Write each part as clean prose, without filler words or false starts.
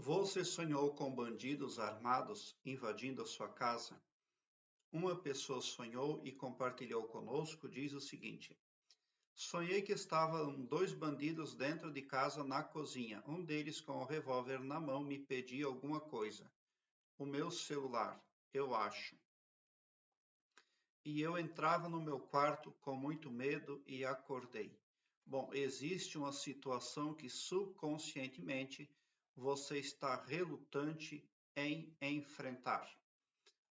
Você sonhou com bandidos armados invadindo a sua casa? Uma pessoa sonhou e compartilhou conosco, diz o seguinte: sonhei que estavam dois bandidos dentro de casa na cozinha. Um deles, com o revólver na mão, me pedia alguma coisa. O meu celular, eu acho. E eu entrava no meu quarto com muito medo e acordei. Bom, existe uma situação que subconscientemente você está relutante em enfrentar.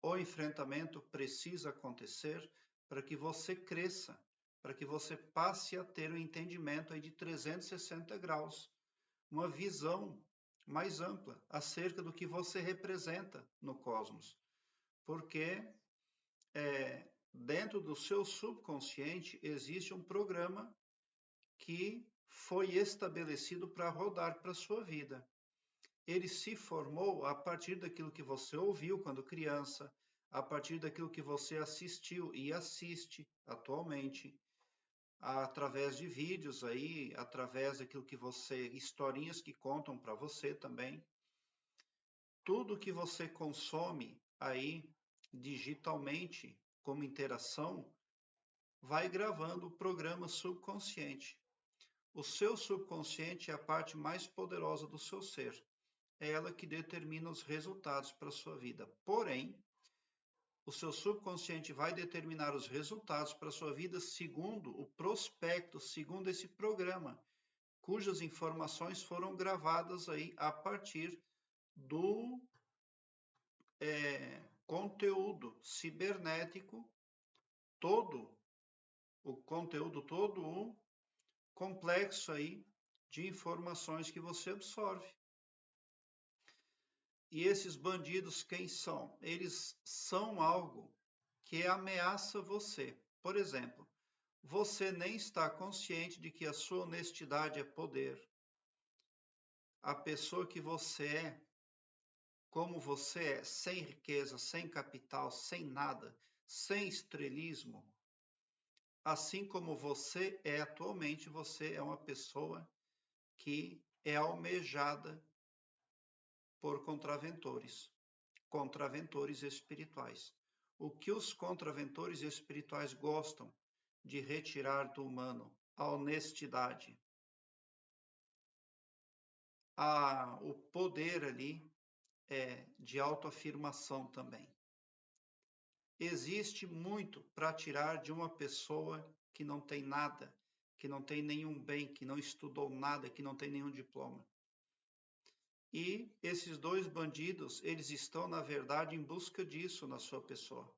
O enfrentamento precisa acontecer para que você cresça, para que você passe a ter um entendimento aí de 360 graus, uma visão mais ampla acerca do que você representa no cosmos. Porque dentro do seu subconsciente existe um programa que foi estabelecido para rodar para a sua vida. Ele se formou a partir daquilo que você ouviu quando criança, a partir daquilo que você assistiu e assiste atualmente, através de vídeos aí, através daquilo que você, historinhas que contam para você também. Tudo que você consome aí digitalmente como interação vai gravando o programa subconsciente. O seu subconsciente é a parte mais poderosa do seu ser. É ela que determina os resultados para a sua vida. Porém, o seu subconsciente vai determinar os resultados para a sua vida segundo o prospecto, segundo esse programa, cujas informações foram gravadas aí a partir do conteúdo cibernético, todo o conteúdo, todo o complexo aí de informações que você absorve. E esses bandidos, quem são? Eles são algo que ameaça você. Por exemplo, você nem está consciente de que a sua honestidade é poder. A pessoa que você é, como você é, sem riqueza, sem capital, sem nada, sem estrelismo, assim como você é atualmente, você é uma pessoa que é almejada por contraventores espirituais. O que os contraventores espirituais gostam de retirar do humano? A honestidade, o poder ali de autoafirmação também. Existe muito para tirar de uma pessoa que não tem nada, que não tem nenhum bem, que não estudou nada, que não tem nenhum diploma. E esses dois bandidos, eles estão, na verdade, em busca disso na sua pessoa.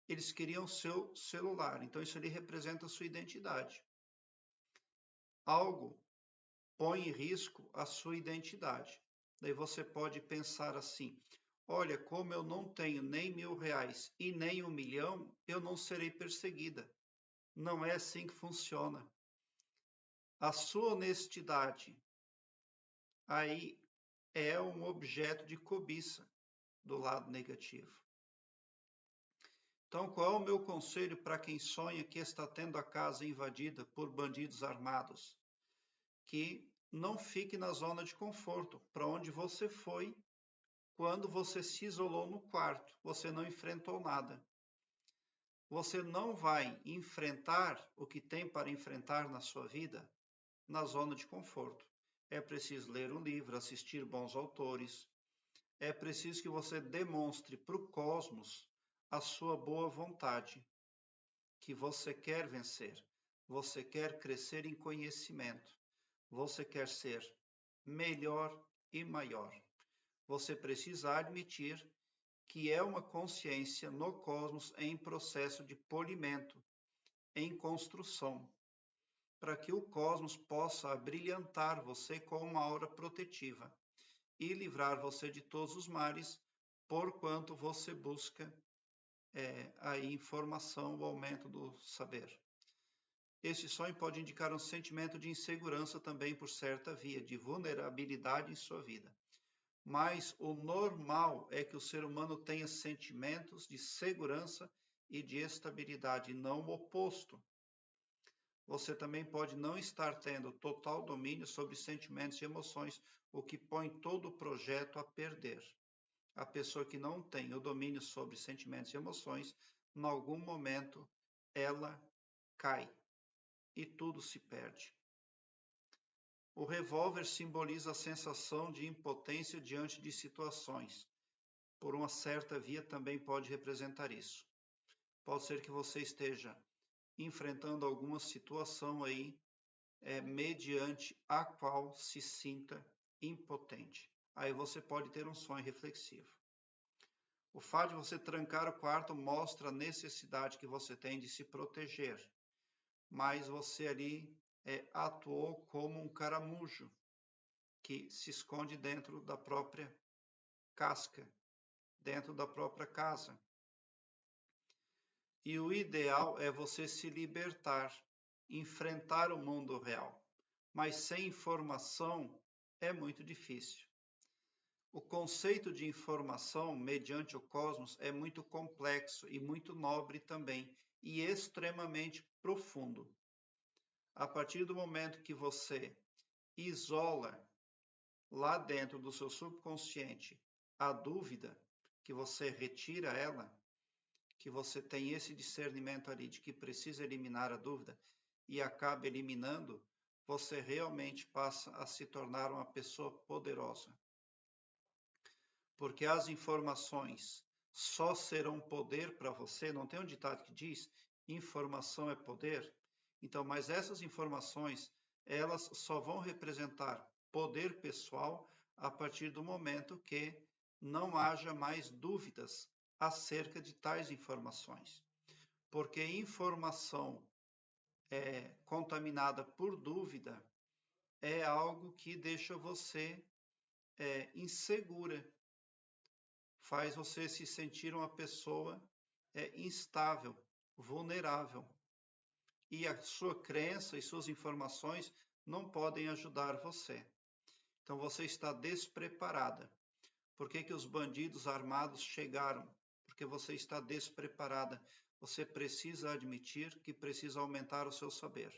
Eles queriam seu celular, então isso ali representa a sua identidade. Algo põe em risco a sua identidade. Daí você pode pensar assim: olha, como eu não tenho nem R$ 1.000 e nem 1 milhão, eu não serei perseguida. Não é assim que funciona. A sua honestidade aí é um objeto de cobiça do lado negativo. Então, qual é o meu conselho para quem sonha que está tendo a casa invadida por bandidos armados? Que não fique na zona de conforto, para onde você foi quando você se isolou no quarto, você não enfrentou nada. Você não vai enfrentar o que tem para enfrentar na sua vida na zona de conforto. É preciso ler um livro, assistir bons autores. É preciso que você demonstre para o cosmos a sua boa vontade, que você quer vencer, você quer crescer em conhecimento, você quer ser melhor e maior. Você precisa admitir que é uma consciência no cosmos em processo de polimento, em construção, para que o cosmos possa brilhantar você com uma aura protetiva e livrar você de todos os males, porquanto você busca a informação, o aumento do saber. Este sonho pode indicar um sentimento de insegurança também por certa via, de vulnerabilidade em sua vida. Mas o normal é que o ser humano tenha sentimentos de segurança e de estabilidade, não o oposto. você também pode não estar tendo total domínio sobre sentimentos e emoções, o que põe todo o projeto a perder. A pessoa que não tem o domínio sobre sentimentos e emoções, em algum momento ela cai e tudo se perde. O revólver simboliza a sensação de impotência diante de situações. Por uma certa via também pode representar isso. Pode ser que você esteja enfrentando alguma situação aí, mediante a qual se sinta impotente. Aí você pode ter um sonho reflexivo. O fato de você trancar o quarto mostra a necessidade que você tem de se proteger, mas você ali atuou como um caramujo que se esconde dentro da própria casca, dentro da própria casa. E o ideal é você se libertar, enfrentar o mundo real. Mas sem informação é muito difícil. O conceito de informação mediante o cosmos é muito complexo e muito nobre também, e extremamente profundo. A partir do momento que você isola lá dentro do seu subconsciente a dúvida, que você retira ela, que você tem esse discernimento ali de que precisa eliminar a dúvida e acaba eliminando, você realmente passa a se tornar uma pessoa poderosa. Porque as informações só serão poder para você, não tem um ditado que diz, informação é poder? Então, mas essas informações, elas só vão representar poder pessoal a partir do momento que não haja mais dúvidas acerca de tais informações. Porque informação contaminada por dúvida é algo que deixa você insegura, faz você se sentir uma pessoa instável, vulnerável. E a sua crença e suas informações não podem ajudar você. Então você está despreparada. Por que os bandidos armados chegaram? Porque você está despreparada. Você precisa admitir que precisa aumentar o seu saber.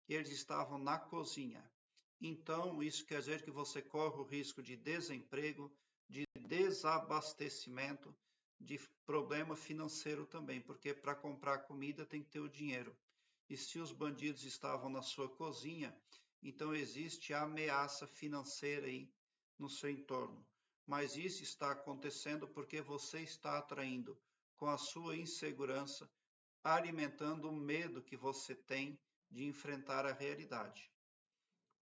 Eles estavam na cozinha. Então, isso quer dizer que você corre o risco de desemprego, de desabastecimento, de problema financeiro também, porque para comprar comida tem que ter o dinheiro. E se os bandidos estavam na sua cozinha, então existe a ameaça financeira aí no seu entorno. Mas isso está acontecendo porque você está atraindo com a sua insegurança, alimentando o medo que você tem de enfrentar a realidade.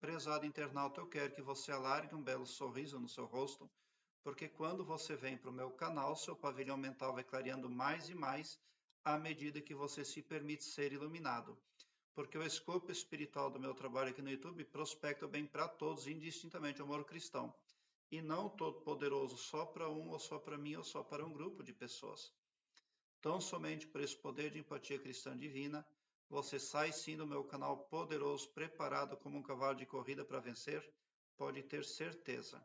Prezado internauta, eu quero que você alargue um belo sorriso no seu rosto, porque quando você vem para o meu canal, seu pavilhão mental vai clareando mais e mais à medida que você se permite ser iluminado. Porque o escopo espiritual do meu trabalho aqui no YouTube prospecta o bem para todos, indistintamente o amor cristão. E não todo poderoso só para um, ou só para mim, ou só para um grupo de pessoas. Tão somente por esse poder de empatia cristã divina, você sai sim do meu canal poderoso, preparado como um cavalo de corrida para vencer, pode ter certeza.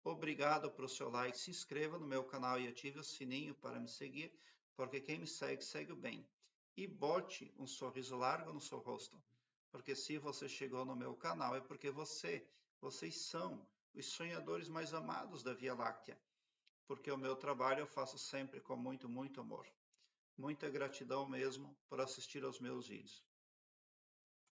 Obrigado pelo seu like, se inscreva no meu canal e ative o sininho para me seguir, porque quem me segue, segue o bem. E bote um sorriso largo no seu rosto, porque se você chegou no meu canal é porque vocês são os sonhadores mais amados da Via Láctea, porque o meu trabalho eu faço sempre com muito, muito amor. Muita gratidão mesmo por assistir aos meus vídeos.